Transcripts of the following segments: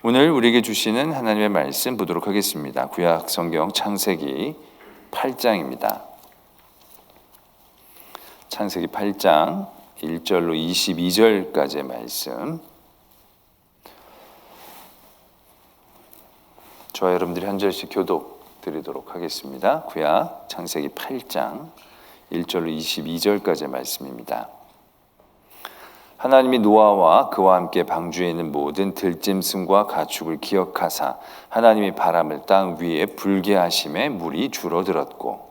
오늘 우리에게 주시는 하나님의 말씀 보도록 하겠습니다. 구약 성경 창세기 8장입니다. 창세기 8장 1절로 22절까지의 말씀. 저와 여러분들이 한 절씩 교독 드리도록 하겠습니다. 구약 창세기 8장 1절로 22절까지의 말씀입니다. 하나님이 노아와 그와 함께 방주에 있는 모든 들짐승과 가축을 기억하사 하나님이 바람을 땅 위에 불게 하심에 물이 줄어들었고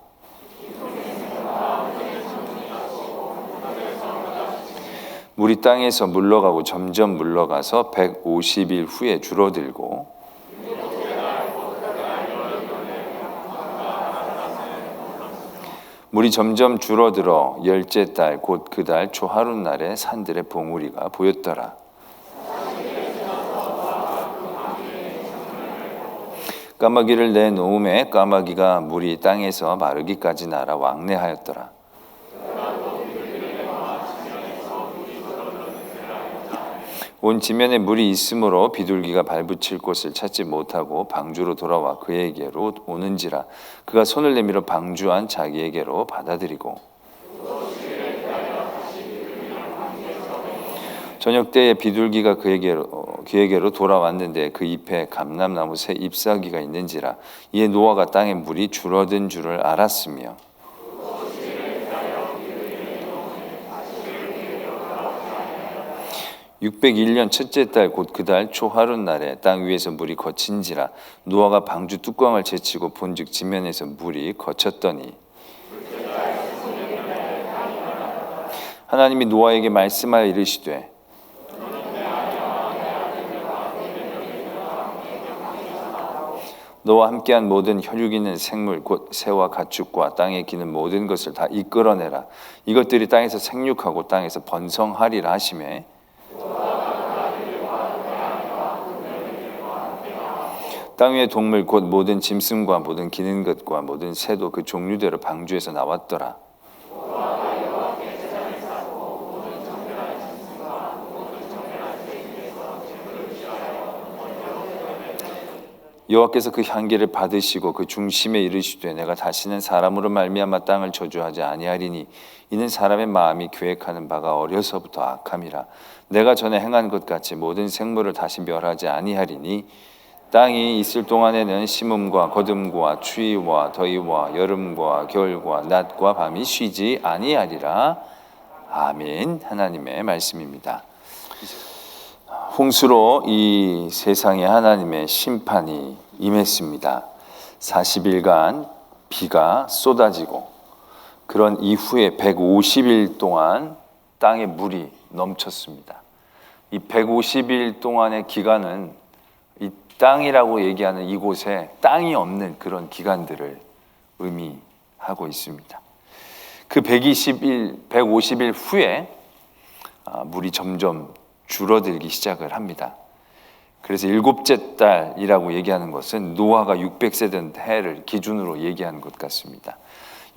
물이 땅에서 물러가고 점점 물러가서 150일 후에 줄어들고 물이 점점 줄어들어 열째 달 곧 그 달 초하룻날에 산들의 봉우리가 보였더라. 까마귀를 내놓음에 까마귀가 물이 땅에서 마르기까지 날아 왕래하였더라. 온 지면에 물이 있으므로 비둘기가 발붙일 곳을 찾지 못하고 방주로 돌아와 그에게로 오는지라 그가 손을 내밀어 방주한 자기에게로 받아들이고 저녁 때에 비둘기가 그에게로 돌아왔는데 그 잎에 감람나무 새 잎사귀가 있는지라 이에 노아가 땅에 물이 줄어든 줄을 알았으며 (601년) 첫째 달 곧 그 달 초하룻날에 땅 위에서 물이 거친지라 노아가 방주 뚜껑을 제치고 본즉 지면에서 물이 거쳤더니 하나님이 노아에게 말씀하여 이르시되 너와 함께한 모든 혈육 있는 생물 곧 새와 가축과 땅에 기는 모든 것을 다 이끌어내라. 이것들이 땅에서 생육하고 땅에서 번성하리라 하시매 땅 위의 동물 곧 모든 짐승과 모든 기는 것과 모든 새도 그 종류대로 방주에서 나왔더라. 여호와께서 그 향기를 받으시고 그 중심에 이르시되 내가 다시는 사람으로 말미암아 땅을 저주하지 아니하리니 이는 사람의 마음이 계획하는 바가 어려서부터 악함이라. 내가 전에 행한 것 같이 모든 생물을 다시 멸하지 아니하리니 땅이 있을 동안에는 심음과 거듭과 추위와 더위와 여름과 겨울과 낮과 밤이 쉬지 아니하리라. 아멘. 하나님의 말씀입니다. 홍수로 이 세상에 하나님의 심판이 임했습니다. 40일간 비가 쏟아지고 그런 이후에 150일 동안 땅에 물이 넘쳤습니다. 이 150일 동안의 기간은 이 땅이라고 얘기하는 이곳에 땅이 없는 그런 기간들을 의미하고 있습니다. 그 150일 후에 물이 점점 줄어들기 시작을 합니다. 그래서 일곱째 달이라고 얘기하는 것은 노아가 600세 된 해를 기준으로 얘기하는 것 같습니다.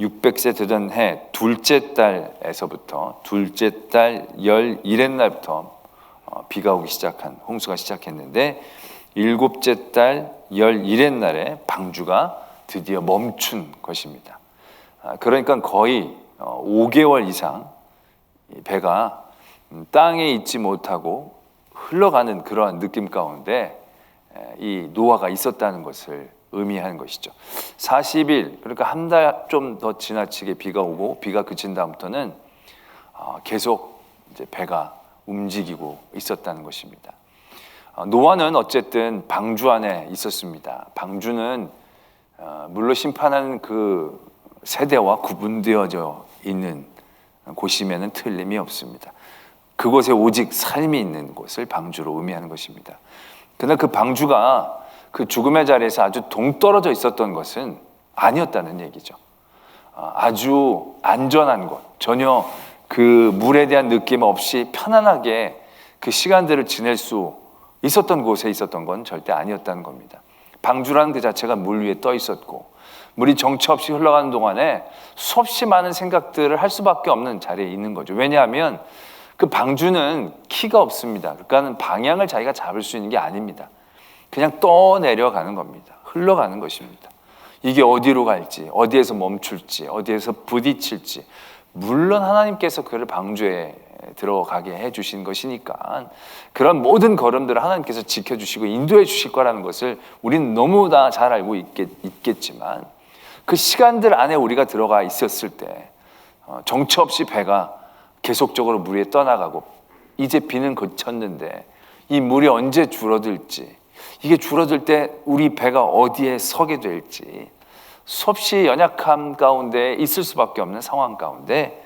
600세 되던 해 둘째 달에서부터 둘째 달 11의 날부터 비가 오기 시작한 홍수가 시작했는데 일곱째 달 11의 날에 방주가 드디어 멈춘 것입니다. 그러니까 거의 5개월 이상 배가 땅에 있지 못하고 흘러가는 그러한 느낌 가운데 이 노아가 있었다는 것을 의미하는 것이죠. 40일 그러니까 한 달 좀 더 지나치게 비가 오고 비가 그친 다음부터는 계속 이제 배가 움직이고 있었다는 것입니다. 노아는 어쨌든 방주 안에 있었습니다. 방주는 물로 심판하는 그 세대와 구분되어져 있는 곳임에는 틀림이 없습니다. 그곳에 오직 삶이 있는 곳을 방주로 의미하는 것입니다. 그러나 그 방주가 그 죽음의 자리에서 아주 동떨어져 있었던 것은 아니었다는 얘기죠. 아주 안전한 곳, 전혀 그 물에 대한 느낌 없이 편안하게 그 시간들을 지낼 수 있었던 곳에 있었던 건 절대 아니었다는 겁니다. 방주라는 그 자체가 물 위에 떠 있었고 물이 정처 없이 흘러가는 동안에 수없이 많은 생각들을 할 수밖에 없는 자리에 있는 거죠. 왜냐하면 그 방주는 키가 없습니다. 그러니까 방향을 자기가 잡을 수 있는 게 아닙니다. 그냥 떠내려가는 겁니다. 흘러가는 것입니다. 이게 어디로 갈지, 어디에서 멈출지, 어디에서 부딪힐지, 물론 하나님께서 그를 방주에 들어가게 해주신 것이니까 그런 모든 걸음들을 하나님께서 지켜주시고 인도해 주실 거라는 것을 우리는 너무나 잘 알고 있겠지만, 그 시간들 안에 우리가 들어가 있었을 때 정처 없이 배가 계속적으로 물 위에 떠나가고, 이제 비는 그쳤는데 이 물이 언제 줄어들지, 이게 줄어들 때 우리 배가 어디에 서게 될지, 수없이 연약함 가운데 있을 수밖에 없는 상황 가운데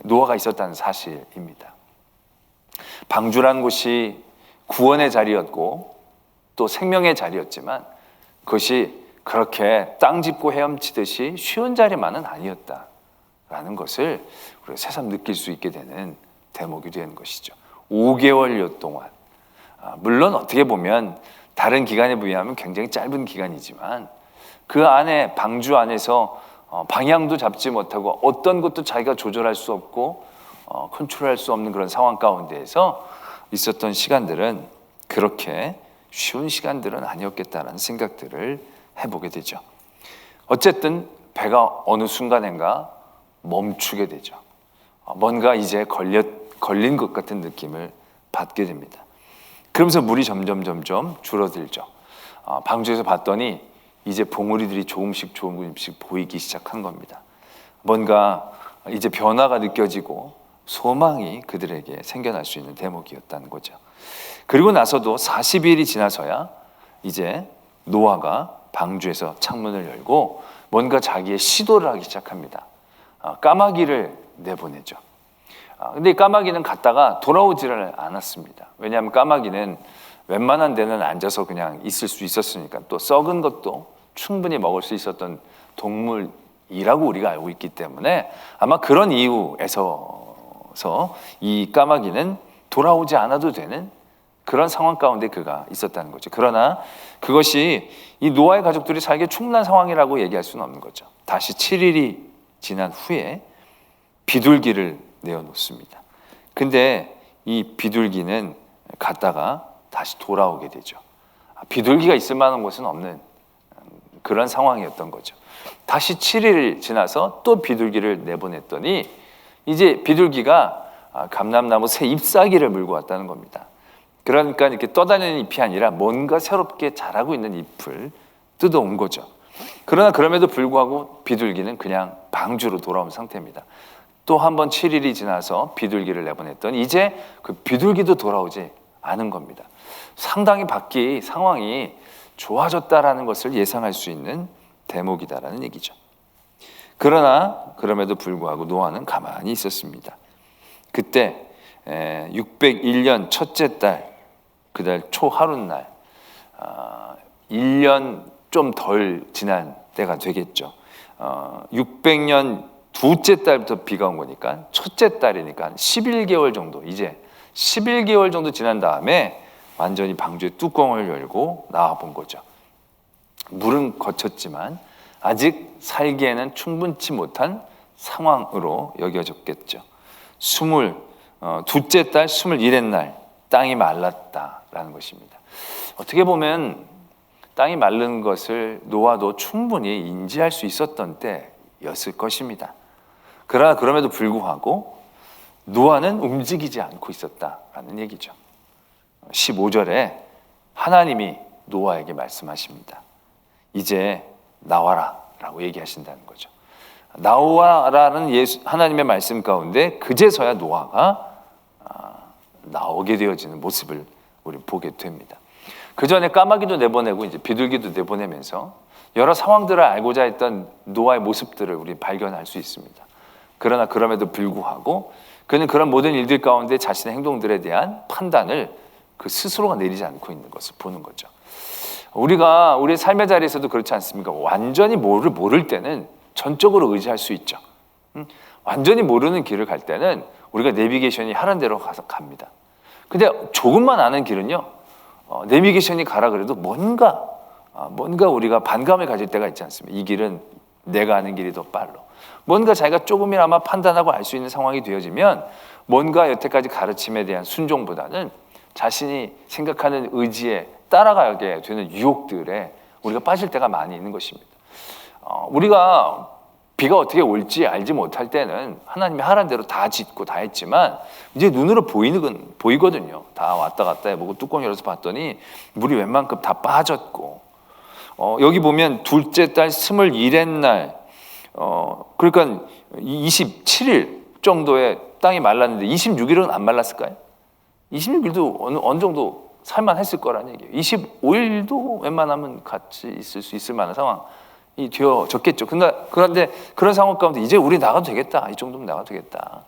노아가 있었다는 사실입니다. 방주란 곳이 구원의 자리였고 또 생명의 자리였지만, 그것이 그렇게 땅 짚고 헤엄치듯이 쉬운 자리만은 아니었다라는 것을 우리가 새삼 느낄 수 있게 되는 대목이 되는 것이죠. 5개월여 동안, 물론 어떻게 보면 다른 기간에 비하면 굉장히 짧은 기간이지만, 그 안에 방주 안에서 방향도 잡지 못하고 어떤 것도 자기가 조절할 수 없고 컨트롤할 수 없는 그런 상황 가운데에서 있었던 시간들은 그렇게 쉬운 시간들은 아니었겠다라는 생각들을 해보게 되죠. 어쨌든 배가 어느 순간인가 멈추게 되죠. 뭔가 이제 걸린 것 같은 느낌을 받게 됩니다. 그러면서 물이 점점 줄어들죠. 방주에서 봤더니 이제 봉우리들이 조금씩 보이기 시작한 겁니다. 뭔가 이제 변화가 느껴지고 소망이 그들에게 생겨날 수 있는 대목이었다는 거죠. 그리고 나서도 40일이 지나서야 이제 노아가 방주에서 창문을 열고 뭔가 자기의 시도를 하기 시작합니다. 까마귀를 내보내죠. 근데 까마귀는 갔다가 돌아오지를 않았습니다. 왜냐하면 까마귀는 웬만한 데는 앉아서 그냥 있을 수 있었으니까, 또 썩은 것도 충분히 먹을 수 있었던 동물이라고 우리가 알고 있기 때문에 아마 그런 이유에서 이 까마귀는 돌아오지 않아도 되는 그런 상황 가운데 그가 있었다는 거죠. 그러나 그것이 이 노아의 가족들이 살기에 충분한 상황이라고 얘기할 수는 없는 거죠. 다시 7일이 지난 후에 비둘기를 내어놓습니다. 근데 이 비둘기는 갔다가 다시 돌아오게 되죠. 비둘기가 있을 만한 곳은 없는 그런 상황이었던 거죠. 다시 7일 지나서 또 비둘기를 내보냈더니 이제 비둘기가 감람나무 새 잎사귀를 물고 왔다는 겁니다. 그러니까 이렇게 떠다니는 잎이 아니라 뭔가 새롭게 자라고 있는 잎을 뜯어온 거죠. 그러나 그럼에도 불구하고 비둘기는 그냥 방주로 돌아온 상태입니다. 또 한 번 7일이 지나서 비둘기를 내보냈더니 이제 그 비둘기도 돌아오지 않은 겁니다. 상당히 밖이 상황이 좋아졌다라는 것을 예상할 수 있는 대목이다라는 얘기죠. 그러나 그럼에도 불구하고 노아는 가만히 있었습니다. 그때 601년 첫째 달, 그달 초하룻날, 1년 좀 덜 지난 때가 되겠죠. 600년 두째 달부터 비가 온 거니까 첫째 달이니까 11개월 정도, 이제 11개월 정도 지난 다음에 완전히 방주의 뚜껑을 열고 나와본 거죠. 물은 거쳤지만 아직 살기에는 충분치 못한 상황으로 여겨졌겠죠. 두째 달 21의 날 땅이 말랐다라는 것입니다. 어떻게 보면 땅이 마른 것을 노아도 충분히 인지할 수 있었던 때였을 것입니다. 그러나 그럼에도 불구하고 노아는 움직이지 않고 있었다라는 얘기죠. 15절에 하나님이 노아에게 말씀하십니다. 이제 나와라 라고 얘기하신다는 거죠. 나와라는 하나님의 말씀 가운데 그제서야 노아가 나오게 되어지는 모습을 우리 보게 됩니다. 그 전에 까마귀도 내보내고 이제 비둘기도 내보내면서 여러 상황들을 알고자 했던 노아의 모습들을 우리 발견할 수 있습니다. 그러나 그럼에도 불구하고 그는 그런 모든 일들 가운데 자신의 행동들에 대한 판단을 그 스스로가 내리지 않고 있는 것을 보는 거죠. 우리가 우리의 삶의 자리에서도 그렇지 않습니까? 완전히 모를 때는 전적으로 의지할 수 있죠. 완전히 모르는 길을 갈 때는 우리가 내비게이션이 하는 대로 가서 갑니다. 근데 조금만 아는 길은요, 내비게이션이 가라 그래도 뭔가 우리가 반감을 가질 때가 있지 않습니까? 이 길은 내가 아는 길이 더 빨라. 뭔가 자기가 조금이나마 판단하고 알 수 있는 상황이 되어지면 뭔가 여태까지 가르침에 대한 순종보다는 자신이 생각하는 의지에 따라가게 되는 유혹들에 우리가 빠질 때가 많이 있는 것입니다. 우리가 비가 어떻게 올지 알지 못할 때는 하나님이 하라는 대로 다 짓고 다 했지만 이제 눈으로 보이거든요. 다 왔다 갔다 해보고 뚜껑 열어서 봤더니 물이 웬만큼 다 빠졌고, 여기 보면 둘째 달 21의 날, 그러니까 27일 정도에 땅이 말랐는데 26일은 안 말랐을까요? 26일도 어느 정도 살만했을 거라는 얘기예요. 25일도 웬만하면 같이 있을 수 있을 만한 상황이 되어졌겠죠. 그런데 그런 상황 가운데 이제 우리 나가도 되겠다. 이 정도면 나가도 되겠다.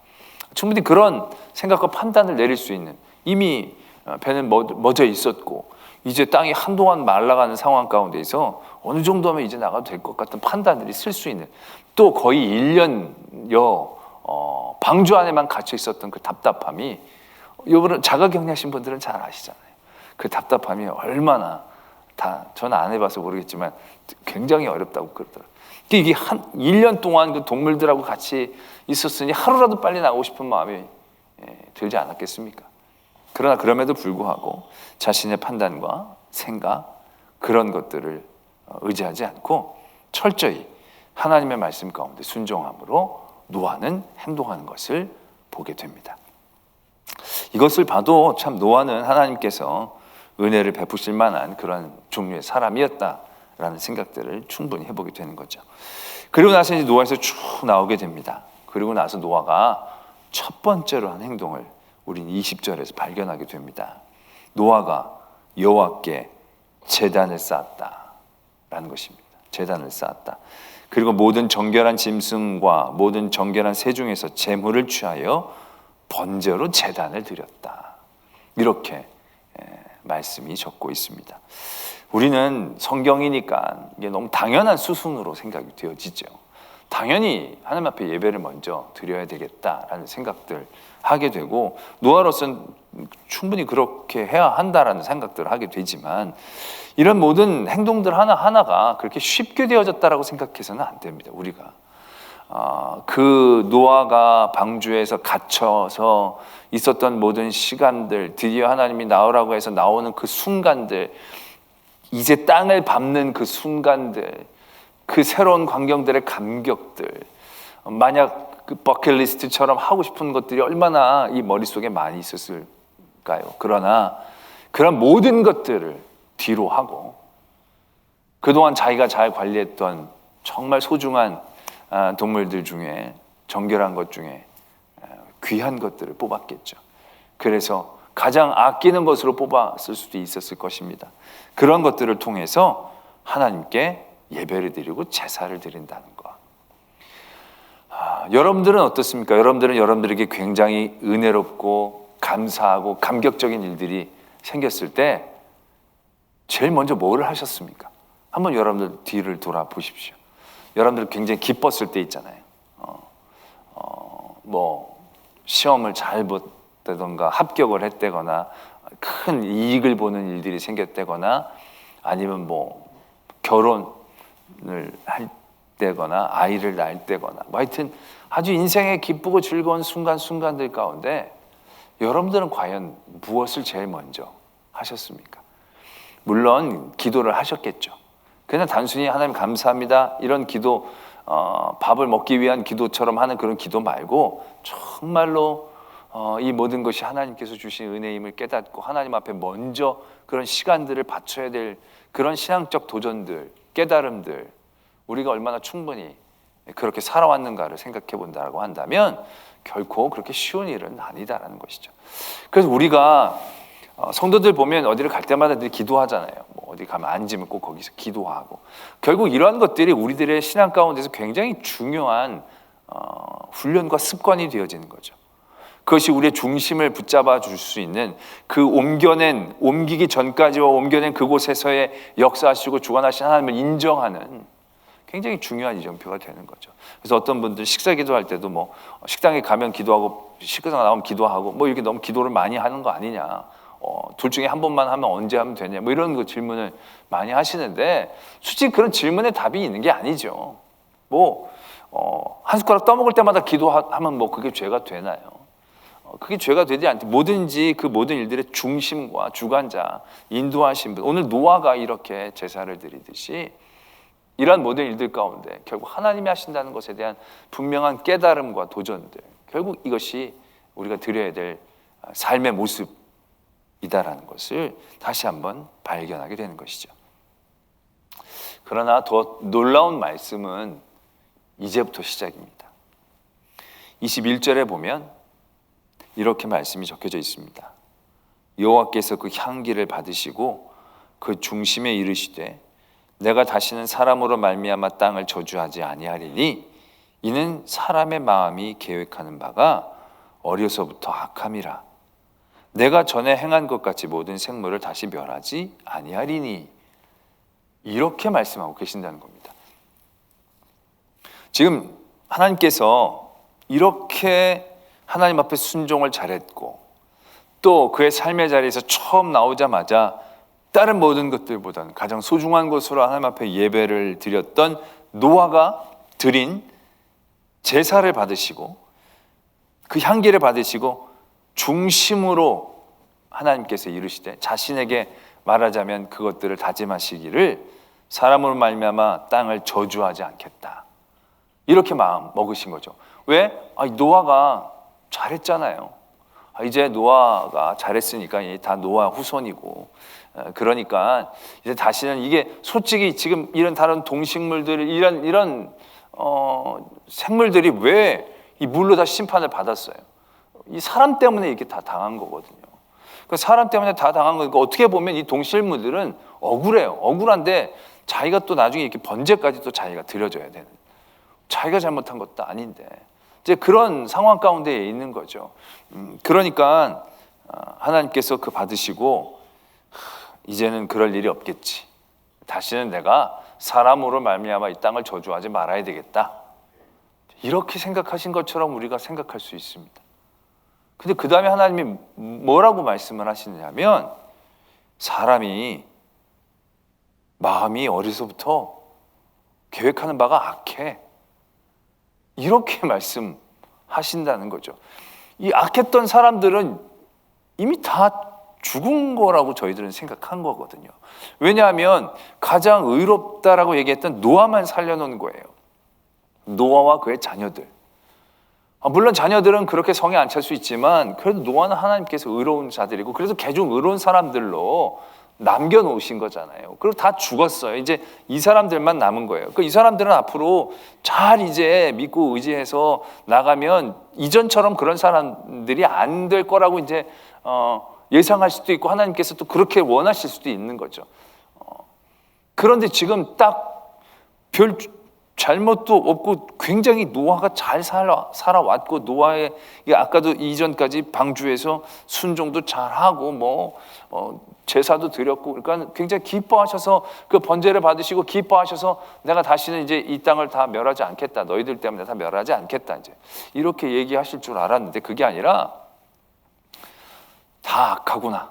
충분히 그런 생각과 판단을 내릴 수 있는, 이미 배는 멎어 있었고 이제 땅이 한동안 말라가는 상황 가운데서 어느 정도면 이제 나가도 될 것 같은 판단들이 쓸 수 있는, 또 거의 1년여 방주 안에만 갇혀 있었던 그 답답함이, 여러분 자가격리하신 분들은 잘 아시잖아요. 그 답답함이 얼마나, 저는 안 해봐서 모르겠지만 굉장히 어렵다고 그러더라고요. 이게 한 1년 동안 그 동물들하고 같이 있었으니 하루라도 빨리 나오고 싶은 마음이 들지 않았겠습니까? 그러나 그럼에도 불구하고 자신의 판단과 생각, 그런 것들을 의지하지 않고 철저히 하나님의 말씀 가운데 순종함으로 노아는 행동하는 것을 보게 됩니다. 이것을 봐도 참 노아는 하나님께서 은혜를 베푸실 만한 그런 종류의 사람이었다라는 생각들을 충분히 해보게 되는 거죠. 그리고 나서 이제 노아에서 쭉 나오게 됩니다. 그리고 나서 노아가 첫 번째로 한 행동을 우리는 20절에서 발견하게 됩니다. 노아가 여호와께 제단을 쌓았다라는 것입니다. 제단을 쌓았다. 그리고 모든 정결한 짐승과 모든 정결한 새 중에서 제물을 취하여 번제로 제단을 드렸다. 이렇게 말씀이 적고 있습니다. 우리는 성경이니까 이게 너무 당연한 수순으로 생각이 되어지죠. 당연히 하나님 앞에 예배를 먼저 드려야 되겠다라는 생각들 하게 되고, 노아로서는 충분히 그렇게 해야 한다라는 생각들을 하게 되지만, 이런 모든 행동들 하나하나가 그렇게 쉽게 되어졌다라고 생각해서는 안 됩니다. 우리가 그 노아가 방주에서 갇혀서 있었던 모든 시간들, 드디어 하나님이 나오라고 해서 나오는 그 순간들, 이제 땅을 밟는 그 순간들, 그 새로운 광경들의 감격들, 만약 그 버킷리스트처럼 하고 싶은 것들이 얼마나 이 머릿속에 많이 있었을까요? 그러나 그런 모든 것들을 뒤로 하고 그동안 자기가 잘 관리했던 정말 소중한 동물들 중에, 정결한 것 중에 귀한 것들을 뽑았겠죠. 그래서 가장 아끼는 것으로 뽑았을 수도 있었을 것입니다. 그런 것들을 통해서 하나님께 예배를 드리고 제사를 드린다는 것. 여러분들은 어떻습니까? 여러분들은 여러분들에게 굉장히 은혜롭고 감사하고 감격적인 일들이 생겼을 때 제일 먼저 뭐를 하셨습니까? 한번 여러분들 뒤를 돌아보십시오. 여러분들 굉장히 기뻤을 때 있잖아요. 뭐 시험을 잘 봤다던가 합격을 했다거나 큰 이익을 보는 일들이 생겼다거나 아니면 뭐 결혼을 할 때거나 아이를 낳을 때거나 뭐 하여튼 아주 인생의 기쁘고 즐거운 순간들 가운데 여러분들은 과연 무엇을 제일 먼저 하셨습니까? 물론 기도를 하셨겠죠. 그냥 단순히 하나님 감사합니다 이런 기도, 밥을 먹기 위한 기도처럼 하는 그런 기도 말고 정말로 이 모든 것이 하나님께서 주신 은혜임을 깨닫고 하나님 앞에 먼저 그런 시간들을 바쳐야 될 그런 신앙적 도전들, 깨달음들, 우리가 얼마나 충분히 그렇게 살아왔는가를 생각해 본다고 한다면 결코 그렇게 쉬운 일은 아니다라는 것이죠. 그래서 우리가 성도들 보면 어디를 갈 때마다 늘 기도하잖아요. 뭐 어디 가면 앉으면 꼭 거기서 기도하고, 결국 이러한 것들이 우리들의 신앙 가운데서 굉장히 중요한 훈련과 습관이 되어지는 거죠. 그것이 우리의 중심을 붙잡아 줄 수 있는, 그 옮기기 전까지와 옮겨낸 그곳에서의 역사하시고 주관하신 하나님을 인정하는 굉장히 중요한 이정표가 되는 거죠. 그래서 어떤 분들 식사 기도할 때도 뭐 식당에 가면 기도하고 식사 나오면 기도하고 뭐 이렇게 너무 기도를 많이 하는 거 아니냐, 둘 중에 한 번만 하면 언제 하면 되냐, 뭐 이런 그 질문을 많이 하시는데, 솔직히 그런 질문에 답이 있는 게 아니죠. 뭐 한 숟가락 떠먹을 때마다 기도하면 뭐 그게 죄가 되나요? 그게 죄가 되지 않대. 뭐든지 그 모든 일들의 중심과 주관자, 인도하신 분. 오늘 노아가 이렇게 제사를 드리듯이 이러한 모든 일들 가운데 결국 하나님이 하신다는 것에 대한 분명한 깨달음과 도전들, 결국 이것이 우리가 드려야 될 삶의 모습이다라는 것을 다시 한번 발견하게 되는 것이죠. 그러나 더 놀라운 말씀은 이제부터 시작입니다. 21절에 보면 이렇게 말씀이 적혀져 있습니다. 여호와께서 그 향기를 받으시고 그 중심에 이르시되 내가 다시는 사람으로 말미암아 땅을 저주하지 아니하리니 이는 사람의 마음이 계획하는 바가 어려서부터 악함이라. 내가 전에 행한 것 같이 모든 생물을 다시 멸하지 아니하리니. 이렇게 말씀하고 계신다는 겁니다. 지금 하나님께서 이렇게 하나님 앞에 순종을 잘했고 또 그의 삶의 자리에서 처음 나오자마자 다른 모든 것들보다는 가장 소중한 것으로 하나님 앞에 예배를 드렸던 노아가 드린 제사를 받으시고 그 향기를 받으시고 중심으로 하나님께서 이르시되 자신에게 말하자면 그것들을 다짐하시기를 사람으로 말미암아 땅을 저주하지 않겠다. 이렇게 마음 먹으신 거죠. 왜? 노아가 잘했잖아요. 이제 노아가 잘했으니까 다 노아 후손이고, 그러니까 이제 다시는 이게 솔직히 지금 이런 다른 동식물들 이런 생물들이 왜 이 물로 다 심판을 받았어요? 이 사람 때문에 이렇게 다 당한 거거든요. 그 사람 때문에 다 당한 거니까 어떻게 보면 이 동식물들은 억울해요. 억울한데 자기가 또 나중에 이렇게 번제까지 또 자기가 드려줘야 되는, 자기가 잘못한 것도 아닌데 이제 그런 상황 가운데 있는 거죠. 그러니까 하나님께서 그 받으시고 이제는 그럴 일이 없겠지. 다시는 내가 사람으로 말미암아 이 땅을 저주하지 말아야 되겠다. 이렇게 생각하신 것처럼 우리가 생각할 수 있습니다. 근데 그 다음에 하나님이 뭐라고 말씀을 하시냐면 사람이 마음이 어려서부터 계획하는 바가 악해. 이렇게 말씀하신다는 거죠. 이 악했던 사람들은 이미 다 죽은 거라고 저희들은 생각한 거거든요. 왜냐하면 가장 의롭다라고 얘기했던 노아만 살려놓은 거예요. 노아와 그의 자녀들. 물론 자녀들은 그렇게 성에 안 찰 수 있지만 그래도 노아는 하나님께서 의로운 자들이고 그래서 개중 의로운 사람들로 남겨놓으신 거잖아요. 그리고 다 죽었어요. 이제 이 사람들만 남은 거예요. 이 사람들은 앞으로 잘 이제 믿고 의지해서 나가면 이전처럼 그런 사람들이 안 될 거라고 이제 예상할 수도 있고 하나님께서 또 그렇게 원하실 수도 있는 거죠. 그런데 지금 딱 별 잘못도 없고 굉장히 노아가 잘 살아왔고 노아의 아까도 이전까지 방주에서 순종도 잘하고 제사도 드렸고 그러니까 굉장히 기뻐하셔서 그 번제를 받으시고 기뻐하셔서 내가 다시는 이제 이 땅을 다 멸하지 않겠다. 너희들 때문에 다 멸하지 않겠다. 이제 이렇게 얘기하실 줄 알았는데 그게 아니라 다 악하구나.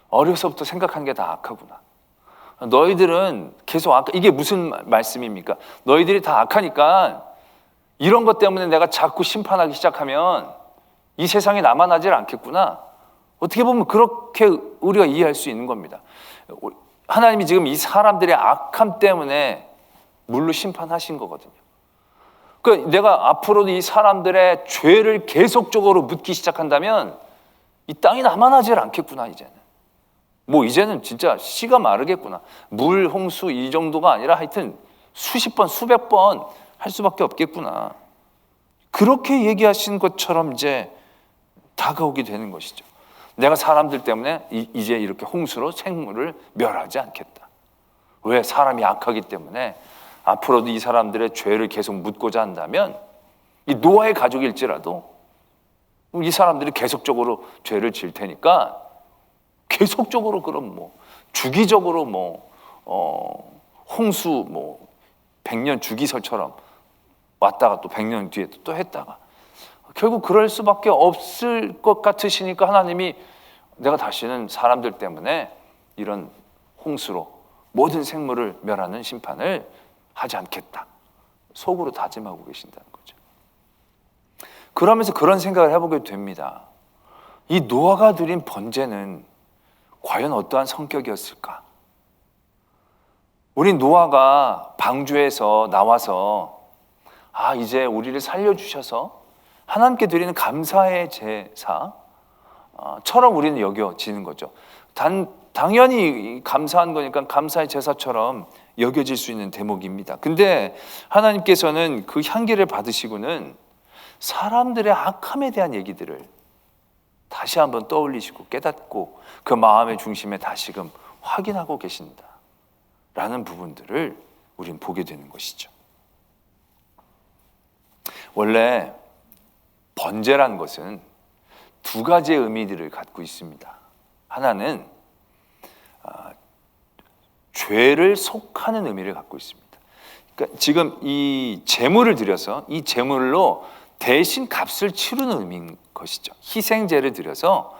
어려서부터 생각한 게 다 악하구나. 너희들은 계속 이게 무슨 말씀입니까? 너희들이 다 악하니까 이런 것 때문에 내가 자꾸 심판하기 시작하면 이 세상에 남아나질 않겠구나. 어떻게 보면 그렇게 우리가 이해할 수 있는 겁니다. 하나님이 지금 이 사람들의 악함 때문에 물로 심판하신 거거든요. 그러니까 내가 앞으로도 이 사람들의 죄를 계속적으로 묻기 시작한다면 이 땅이 남아나질 않겠구나. 이제는 진짜 씨가 마르겠구나. 물, 홍수 이 정도가 아니라 하여튼 수십 번, 수백 번 할 수밖에 없겠구나. 그렇게 얘기하신 것처럼 이제 다가오게 되는 것이죠. 내가 사람들 때문에 이제 이렇게 홍수로 생물을 멸하지 않겠다. 왜? 사람이 악하기 때문에 앞으로도 이 사람들의 죄를 계속 묻고자 한다면 이 노아의 가족일지라도 이 사람들이 계속적으로 죄를 질 테니까 계속적으로 그럼 주기적으로 홍수 100년 주기설처럼 왔다가 또 100년 뒤에 또 했다가 결국 그럴 수밖에 없을 것 같으시니까 하나님이 내가 다시는 사람들 때문에 이런 홍수로 모든 생물을 멸하는 심판을 하지 않겠다. 속으로 다짐하고 계신다는 거죠. 그러면서 그런 생각을 해보게 됩니다. 이 노아가 드린 번제는 과연 어떠한 성격이었을까? 우리 노아가 방주에서 나와서 이제 우리를 살려주셔서 하나님께 드리는 감사의 제사처럼 우리는 여겨지는 거죠. 당연히 감사한 거니까 감사의 제사처럼 여겨질 수 있는 대목입니다. 근데 하나님께서는 그 향기를 받으시고는 사람들의 악함에 대한 얘기들을 다시 한번 떠올리시고 깨닫고 그 마음의 중심에 다시금 확인하고 계신다라는 부분들을 우리는 보게 되는 것이죠. 원래 번제란 것은 두 가지의 의미들을 갖고 있습니다. 하나는 죄를 속하는 의미를 갖고 있습니다. 그러니까 지금 이 제물을 드려서 이 제물로 대신 값을 치르는 의미인 것이죠. 희생제를 드려서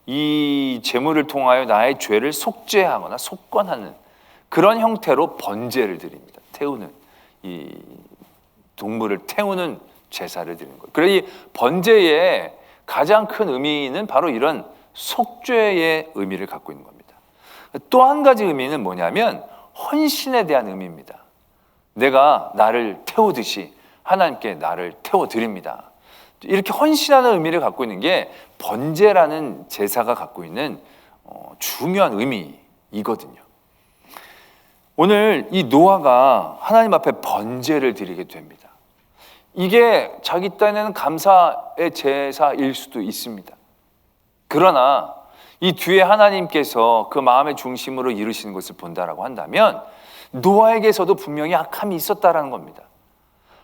이 제물을 통하여 나의 죄를 속죄하거나 속건하는 그런 형태로 번제를 드립니다. 태우는, 이 동물을 태우는 제사를 드리는 거예요. 그래서 이 번제의 가장 큰 의미는 바로 이런 속죄의 의미를 갖고 있는 겁니다. 또 한 가지 의미는 뭐냐면 헌신에 대한 의미입니다. 내가 나를 태우듯이 하나님께 나를 태워드립니다. 이렇게 헌신하는 의미를 갖고 있는 게 번제라는 제사가 갖고 있는 중요한 의미이거든요. 오늘 이 노아가 하나님 앞에 번제를 드리게 됩니다. 이게 자기 딴에는 감사의 제사일 수도 있습니다. 그러나 이 뒤에 하나님께서 그 마음의 중심으로 이루시는 것을 본다라고 한다면 노아에게서도 분명히 악함이 있었다라는 겁니다.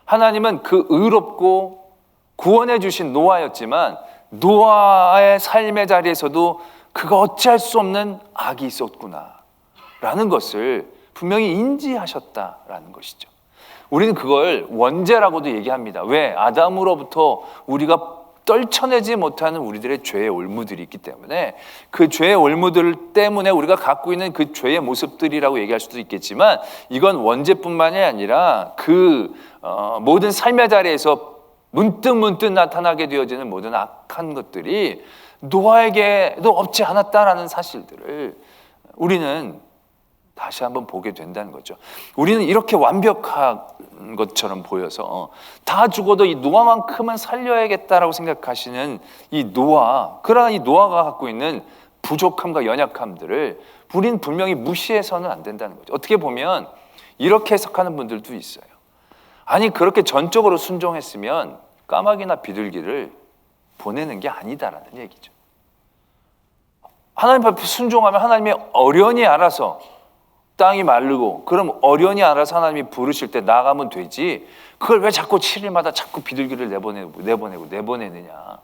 하나님은 그 의롭고 구원해 주신 노아였지만 노아의 삶의 자리에서도 그가 어찌할 수 없는 악이 있었구나라는 것을 분명히 인지하셨다라는 것이죠. 우리는 그걸 원죄라고도 얘기합니다. 왜? 아담으로부터 우리가 떨쳐내지 못하는 우리들의 죄의 올무들이 있기 때문에 그 죄의 올무들 때문에 우리가 갖고 있는 그 죄의 모습들이라고 얘기할 수도 있겠지만 이건 원죄뿐만이 아니라 그 모든 삶의 자리에서 문득 나타나게 되어지는 모든 악한 것들이 노아에게도 없지 않았다라는 사실들을 우리는 다시 한번 보게 된다는 거죠. 우리는 이렇게 완벽한 것처럼 보여서 다 죽어도 이 노아만큼은 살려야겠다라고 생각하시는 이 노아, 그러나 이 노아가 갖고 있는 부족함과 연약함들을 우리는 분명히 무시해서는 안 된다는 거죠. 어떻게 보면 이렇게 해석하는 분들도 있어요. 아니 그렇게 전적으로 순종했으면 까마귀나 비둘기를 보내는 게 아니다라는 얘기죠. 하나님 앞에 순종하면 하나님이 어련히 알아서 땅이 마르고 그럼 어련히 알아서 하나님이 부르실 때 나가면 되지 그걸 왜 자꾸 7일마다 자꾸 비둘기를 내보내느냐.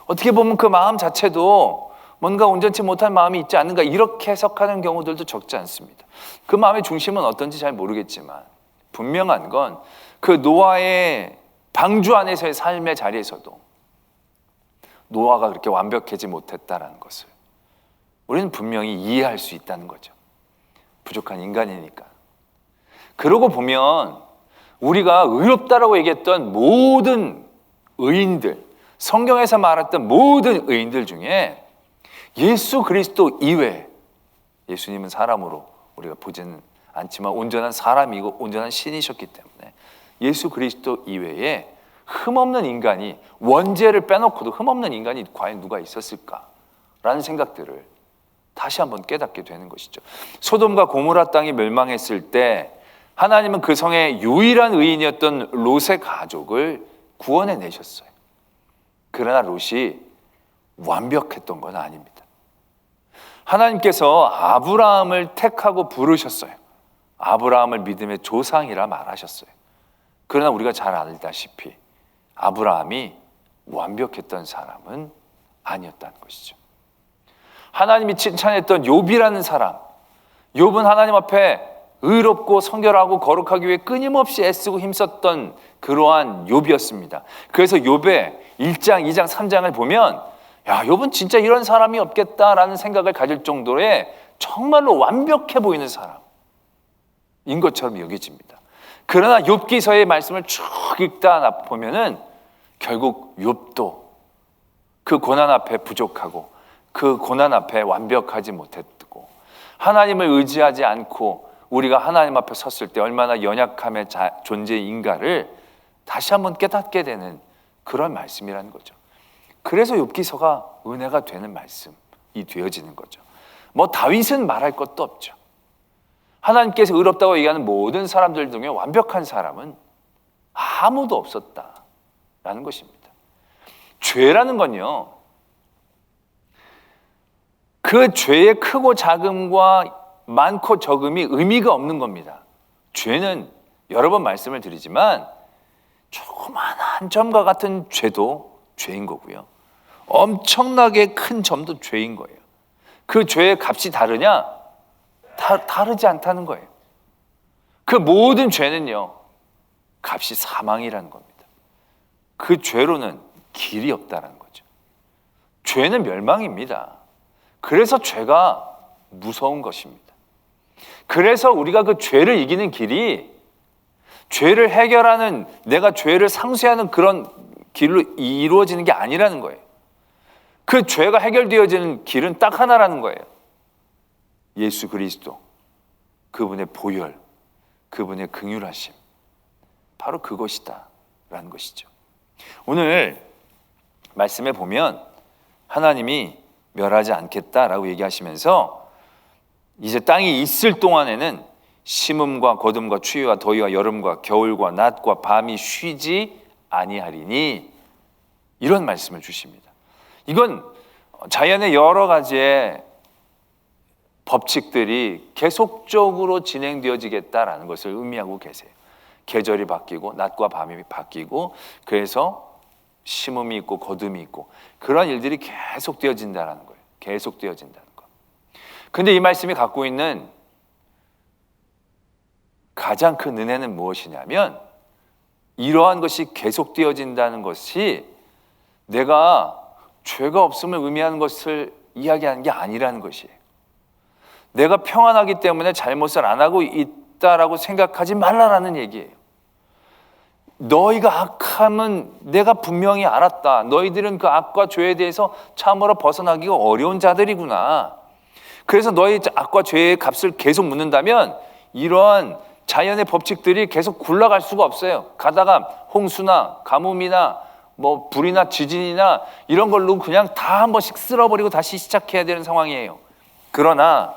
어떻게 보면 그 마음 자체도 뭔가 온전치 못한 마음이 있지 않는가 이렇게 해석하는 경우들도 적지 않습니다. 그 마음의 중심은 어떤지 잘 모르겠지만 분명한 건 그 노아의 방주 안에서의 삶의 자리에서도 노아가 그렇게 완벽하지 못했다라는 것을 우리는 분명히 이해할 수 있다는 거죠. 부족한 인간이니까. 그러고 보면 우리가 의롭다라고 얘기했던 모든 의인들, 성경에서 말했던 모든 의인들 중에 예수 그리스도 이외, 예수님은 사람으로 우리가 보지는 않지만 온전한 사람이고 온전한 신이셨기 때문에 예수 그리스도 이외에 흠없는 인간이, 원죄를 빼놓고도 흠없는 인간이 과연 누가 있었을까라는 생각들을 다시 한번 깨닫게 되는 것이죠. 소돔과 고모라 땅이 멸망했을 때 하나님은 그 성의 유일한 의인이었던 롯의 가족을 구원해 내셨어요. 그러나 롯이 완벽했던 건 아닙니다. 하나님께서 아브라함을 택하고 부르셨어요. 아브라함을 믿음의 조상이라 말하셨어요. 그러나 우리가 잘 알다시피 아브라함이 완벽했던 사람은 아니었다는 것이죠. 하나님이 칭찬했던 욥이라는 사람, 욥은 하나님 앞에 의롭고 성결하고 거룩하기 위해 끊임없이 애쓰고 힘썼던 그러한 욥이었습니다. 그래서 욥의 1장, 2장, 3장을 보면 야, 욥은 진짜 이런 사람이 없겠다라는 생각을 가질 정도의 정말로 완벽해 보이는 사람인 것처럼 여겨집니다. 그러나 욥기서의 말씀을 쭉 읽다 보면은 결국 욥도 그 고난 앞에 부족하고 그 고난 앞에 완벽하지 못했고 하나님을 의지하지 않고 우리가 하나님 앞에 섰을 때 얼마나 연약함의 존재인가를 다시 한번 깨닫게 되는 그런 말씀이라는 거죠. 그래서 욥기서가 은혜가 되는 말씀이 되어지는 거죠. 뭐 다윗은 말할 것도 없죠. 하나님께서 의롭다고 얘기하는 모든 사람들 중에 완벽한 사람은 아무도 없었다라는 것입니다. 죄라는 건요, 그 죄의 크고 작음과 많고 적음이 의미가 없는 겁니다. 죄는 여러 번 말씀을 드리지만 조그마한 점과 같은 죄도 죄인 거고요, 엄청나게 큰 점도 죄인 거예요. 그 죄의 값이 다르냐? 다르지 않다는 거예요. 그 모든 죄는요, 값이 사망이라는 겁니다. 그 죄로는 길이 없다는 거죠. 죄는 멸망입니다. 그래서 죄가 무서운 것입니다. 그래서 우리가 그 죄를 이기는 길이 죄를 해결하는, 내가 죄를 상쇄하는 그런 길로 이루어지는 게 아니라는 거예요. 그 죄가 해결되어지는 길은 딱 하나라는 거예요. 예수 그리스도, 그분의 보혈, 그분의 긍휼하심, 바로 그것이다 라는 것이죠. 오늘 말씀에 보면 하나님이 멸하지 않겠다라고 얘기하시면서 이제 땅이 있을 동안에는 심음과 거둠과 추위와 더위와 여름과 겨울과 낮과 밤이 쉬지 아니하리니, 이런 말씀을 주십니다. 이건 자연의 여러 가지의 법칙들이 계속적으로 진행되어지겠다라는 것을 의미하고 계세요. 계절이 바뀌고 낮과 밤이 바뀌고, 그래서 심음이 있고 거둠이 있고, 그런 일들이 계속 되어진다는 거예요. 계속 되어진다는 거. 근데 이 말씀이 갖고 있는 가장 큰 은혜는 무엇이냐면, 이러한 것이 계속 되어진다는 것이 내가 죄가 없음을 의미하는 것을 이야기하는 게 아니라는 것이에요. 내가 평안하기 때문에 잘못을 안 하고 있다라고 생각하지 말라라는 얘기예요. 너희가 악함은 내가 분명히 알았다. 너희들은 그 악과 죄에 대해서 참으로 벗어나기가 어려운 자들이구나. 그래서 너희 악과 죄의 값을 계속 묻는다면 이러한 자연의 법칙들이 계속 굴러갈 수가 없어요. 가다가 홍수나 가뭄이나 뭐 불이나 지진이나 이런 걸로 그냥 다 한 번씩 쓸어버리고 다시 시작해야 되는 상황이에요. 그러나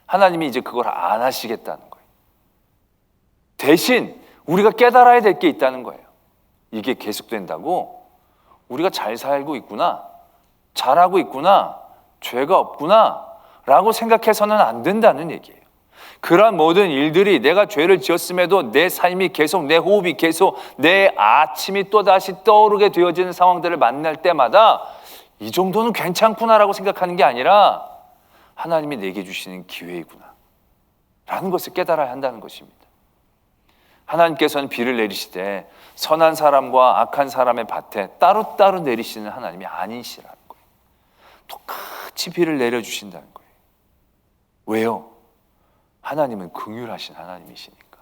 하나님이 이제 그걸 안 하시겠다는 거예요. 대신 우리가 깨달아야 될 게 있다는 거예요. 이게 계속된다고? 우리가 잘 살고 있구나, 잘하고 있구나, 죄가 없구나 라고 생각해서는 안 된다는 얘기예요. 그러한 모든 일들이, 내가 죄를 지었음에도 내 삶이 계속, 내 호흡이 계속, 내 아침이 또다시 떠오르게 되어지는 상황들을 만날 때마다 이 정도는 괜찮구나라고 생각하는 게 아니라 하나님이 내게 주시는 기회이구나 라는 것을 깨달아야 한다는 것입니다. 하나님께서는 비를 내리시되 선한 사람과 악한 사람의 밭에 따로따로 내리시는 하나님이 아니시라는 거예요. 똑같이 비를 내려주신다는 거예요. 왜요? 하나님은 긍휼하신 하나님이시니까.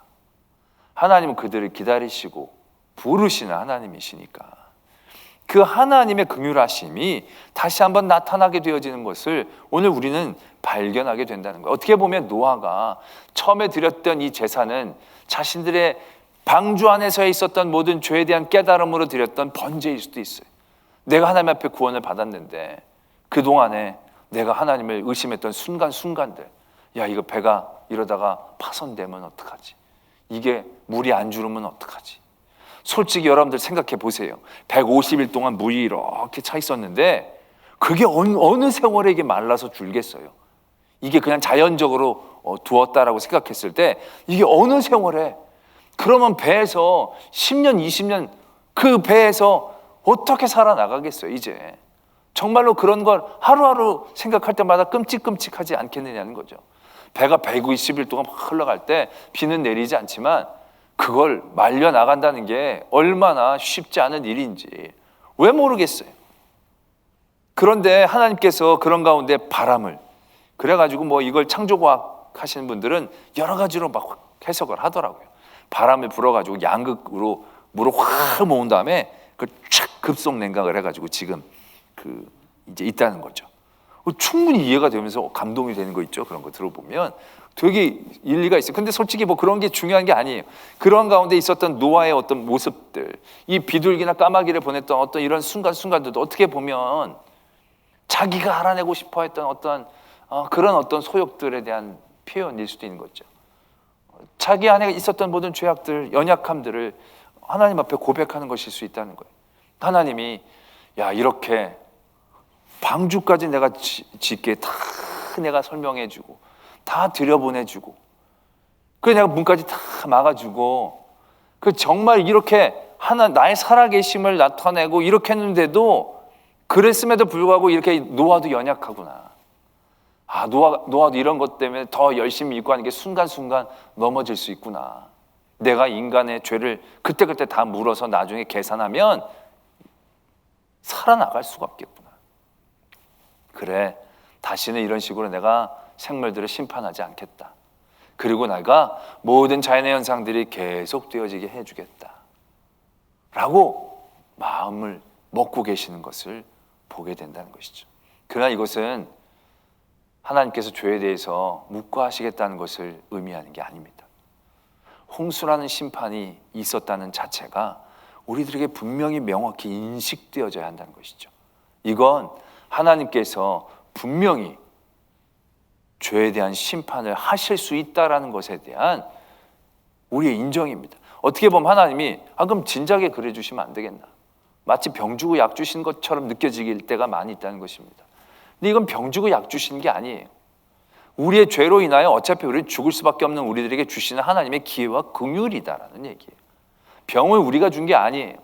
하나님은 그들을 기다리시고 부르시는 하나님이시니까. 그 하나님의 긍휼하심이 다시 한번 나타나게 되어지는 것을 오늘 우리는 발견하게 된다는 거예요. 어떻게 보면 노아가 처음에 드렸던 이 제사는 자신들의 방주 안에서 있었던 모든 죄에 대한 깨달음으로 드렸던 번제일 수도 있어요. 내가 하나님 앞에 구원을 받았는데 그동안에 내가 하나님을 의심했던 순간순간들, 야, 이거 배가 이러다가 파손되면 어떡하지? 이게 물이 안 주르면 어떡하지? 솔직히 여러분들 생각해 보세요. 150일 동안 물이 이렇게 차 있었는데 그게 어느 세월에 이게 말라서 줄겠어요? 이게 그냥 자연적으로 두었다라고 생각했을 때 이게 어느 세월에, 그러면 배에서 10년, 20년 그 배에서 어떻게 살아나가겠어요? 이제 정말로 그런 걸 하루하루 생각할 때마다 끔찍끔찍하지 않겠느냐는 거죠. 배가 120일 동안 흘러갈 때 비는 내리지 않지만 그걸 말려 나간다는 게 얼마나 쉽지 않은 일인지 왜 모르겠어요. 그런데 하나님께서 그런 가운데 바람을, 그래가지고 뭐 이걸 창조과학 하시는 분들은 여러 가지로 막 해석을 하더라고요. 바람을 불어가지고 양극으로 물을 확 모은 다음에 그걸 촥 급속 냉각을 해가지고 지금 이제 있다는 거죠. 충분히 이해가 되면서 감동이 되는 거 있죠. 그런 거 들어보면 되게 일리가 있어요. 근데 솔직히 뭐 그런 게 중요한 게 아니에요. 그런 가운데 있었던 노아의 어떤 모습들, 이 비둘기나 까마귀를 보냈던 어떤 이런 순간순간들도 어떻게 보면 자기가 알아내고 싶어 했던 어떤 그런 어떤 소욕들에 대한 표현일 수도 있는 거죠. 자기 안에 있었던 모든 죄악들, 연약함들을 하나님 앞에 고백하는 것일 수 있다는 거예요. 하나님이 야, 이렇게 방주까지 내가 짓게 다 내가 설명해주고 다 들여보내주고 그 내가 문까지 다 막아주고 그 정말 이렇게 나의 살아계심을 나타내고 이렇게 했는데도 그랬음에도 불구하고 이렇게 노아도 연약하구나. 노아도 이런 것 때문에 더 열심히 믿고 하는 게 순간순간 넘어질 수 있구나. 내가 인간의 죄를 그때그때 다 물어서 나중에 계산하면 살아나갈 수가 없겠구나. 그래, 다시는 이런 식으로 내가 생물들을 심판하지 않겠다. 그리고 내가 모든 자연의 현상들이 계속되어지게 해주겠다 라고 마음을 먹고 계시는 것을 보게 된다는 것이죠. 그러나 이것은 하나님께서 죄에 대해서 묵과하시겠다는 것을 의미하는 게 아닙니다. 홍수라는 심판이 있었다는 자체가 우리들에게 분명히 명확히 인식되어져야 한다는 것이죠. 이건 하나님께서 분명히 죄에 대한 심판을 하실 수 있다는 것에 대한 우리의 인정입니다. 어떻게 보면 하나님이 그럼 진작에 그래 주시면 안 되겠나, 마치 병 주고 약 주신 것처럼 느껴질 때가 많이 있다는 것입니다. 근데 이건 병 주고 약 주시는 게 아니에요. 우리의 죄로 인하여 어차피 우리는 죽을 수밖에 없는 우리들에게 주시는 하나님의 기회와 긍휼이다라는 얘기예요. 병을 우리가 준 게 아니에요.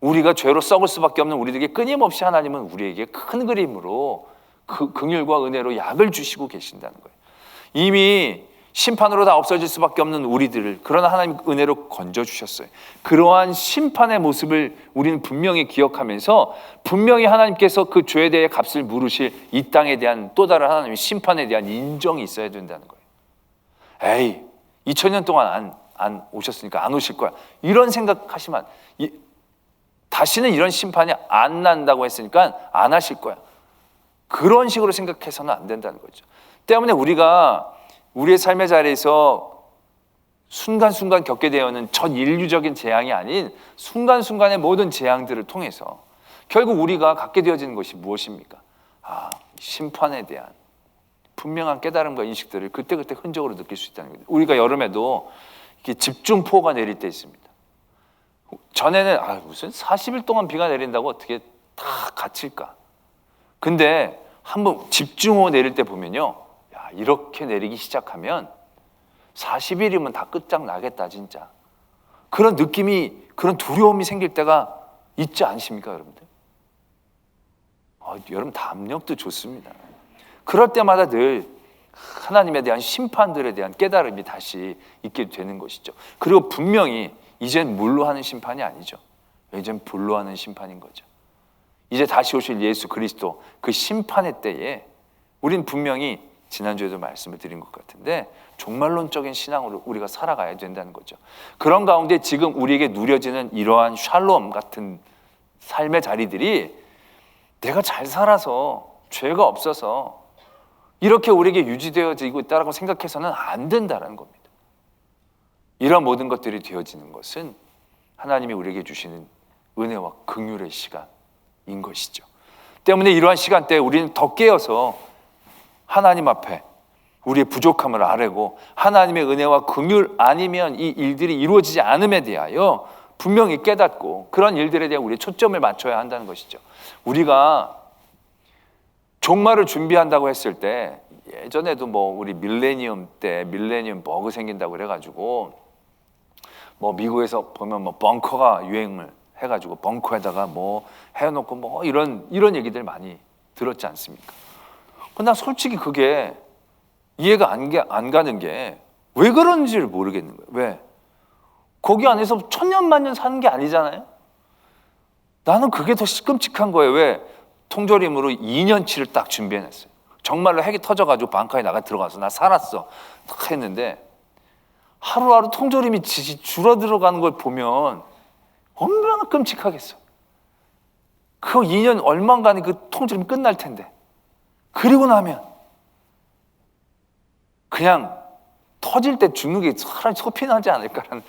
우리가 죄로 썩을 수밖에 없는 우리들에게 끊임없이 하나님은 우리에게 큰 그림으로 긍휼과 은혜로 약을 주시고 계신다는 거예요. 이미 심판으로 다 없어질 수밖에 없는 우리들을 그러나 하나님 은혜로 건져주셨어요. 그러한 심판의 모습을 우리는 분명히 기억하면서 분명히 하나님께서 그 죄에 대해 값을 물으실 이 땅에 대한 또 다른 하나님의 심판에 대한 인정이 있어야 된다는 거예요. 에이, 2000년 동안 안 오셨으니까 안 오실 거야, 이런 생각하시면 다시는 이런 심판이 안 난다고 했으니까 안 하실 거야, 그런 식으로 생각해서는 안 된다는 거죠. 때문에 우리가 우리의 삶의 자리에서 순간순간 겪게 되어는 전 인류적인 재앙이 아닌 순간순간의 모든 재앙들을 통해서 결국 우리가 갖게 되어지는 것이 무엇입니까? 심판에 대한 분명한 깨달음과 인식들을 그때그때 흔적으로 느낄 수 있다는 거예요. 우리가 여름에도 이렇게 집중포가 내릴 때 있습니다. 전에는 무슨 40일 동안 비가 내린다고 어떻게 다 갇힐까? 근데 한번 집중호우 내릴 때 보면요, 이렇게 내리기 시작하면 40일이면 다 끝장나겠다 진짜. 그런 느낌이, 그런 두려움이 생길 때가 있지 않으십니까 여러분들? 여러분 담력도 좋습니다. 그럴 때마다 늘 하나님에 대한 심판들에 대한 깨달음이 다시 있게 되는 것이죠. 그리고 분명히 이젠 물로 하는 심판이 아니죠. 이젠 불로 하는 심판인 거죠. 이제 다시 오실 예수 그리스도 그 심판의 때에 우린 분명히 지난주에도 말씀을 드린 것 같은데 종말론적인 신앙으로 우리가 살아가야 된다는 거죠. 그런 가운데 지금 우리에게 누려지는 이러한 샬롬 같은 삶의 자리들이 내가 잘 살아서 죄가 없어서 이렇게 우리에게 유지되어지고 있다고 생각해서는 안 된다는 겁니다. 이런 모든 것들이 되어지는 것은 하나님이 우리에게 주시는 은혜와 긍휼의 시간인 것이죠. 때문에 이러한 시간대에 우리는 더 깨어서 하나님 앞에 우리의 부족함을 아뢰고 하나님의 은혜와 긍휼 아니면 이 일들이 이루어지지 않음에 대하여 분명히 깨닫고 그런 일들에 대한 우리의 초점을 맞춰야 한다는 것이죠. 우리가 종말을 준비한다고 했을 때 예전에도 우리 밀레니엄 때 밀레니엄 버그 생긴다고 그래가지고 미국에서 보면 벙커가 유행을 해가지고 벙커에다가 해놓고 이런 얘기들 많이 들었지 않습니까? 나 솔직히 그게 이해가 안 가는 게 왜 그런지를 모르겠는 거예요. 왜? 거기 안에서 천년만년 사는 게 아니잖아요. 나는 그게 더 끔찍한 거예요. 왜? 통조림으로 2년치를 딱 준비해놨어요. 정말로 핵이 터져가지고 방카에 들어가서 나 살았어 딱 했는데 하루하루 통조림이 줄어들어가는 걸 보면 얼마나 끔찍하겠어. 그 2년 얼마간의 그 통증이 끝날 텐데, 그리고 나면 그냥 터질 때 죽는 게 차라리 소피나지 않을까라는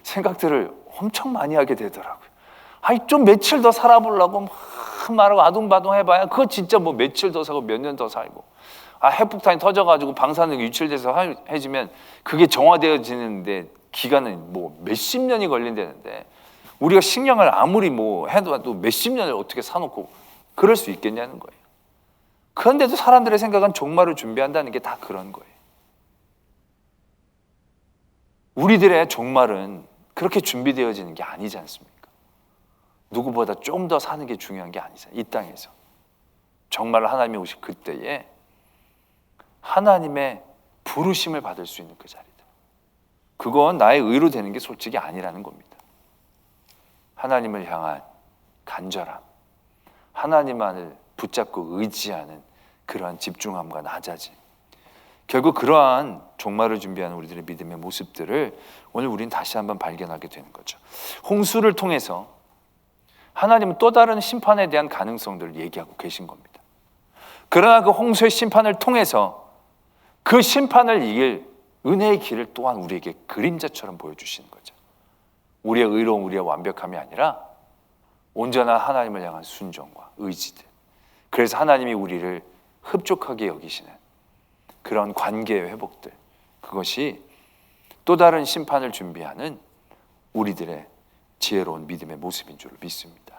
생각들을 엄청 많이 하게 되더라고요. 아니, 좀 며칠 더 살아보려고 막 말하고 아둥바둥 해봐야 그거 진짜 뭐 며칠 더 살고 몇 년 더 살고, 핵폭탄이 터져가지고 방사능이 유출돼서 해지면 그게 정화되어지는데 기간은 뭐 몇십 년이 걸린다는데, 우리가 식량을 아무리 뭐 해도 몇십 년을 어떻게 사놓고 그럴 수 있겠냐는 거예요. 그런데도 사람들의 생각은 종말을 준비한다는 게 다 그런 거예요. 우리들의 종말은 그렇게 준비되어지는 게 아니지 않습니까? 누구보다 좀 더 사는 게 중요한 게 아니잖아요. 이 땅에서 정말 하나님이 오실 그때에 하나님의 부르심을 받을 수 있는 그 자리다. 그건 나의 의로 되는 게 솔직히 아니라는 겁니다. 하나님을 향한 간절함, 하나님만을 붙잡고 의지하는 그러한 집중함과 낮아짐, 결국 그러한 종말을 준비하는 우리들의 믿음의 모습들을 오늘 우리는 다시 한번 발견하게 되는 거죠. 홍수를 통해서 하나님은 또 다른 심판에 대한 가능성들을 얘기하고 계신 겁니다. 그러나 그 홍수의 심판을 통해서 그 심판을 이길 은혜의 길을 또한 우리에게 그림자처럼 보여주시는 거죠. 우리의 의로움, 우리의 완벽함이 아니라 온전한 하나님을 향한 순종과 의지들. 그래서 하나님이 우리를 흡족하게 여기시는 그런 관계의 회복들, 그것이 또 다른 심판을 준비하는 우리들의 지혜로운 믿음의 모습인 줄 믿습니다.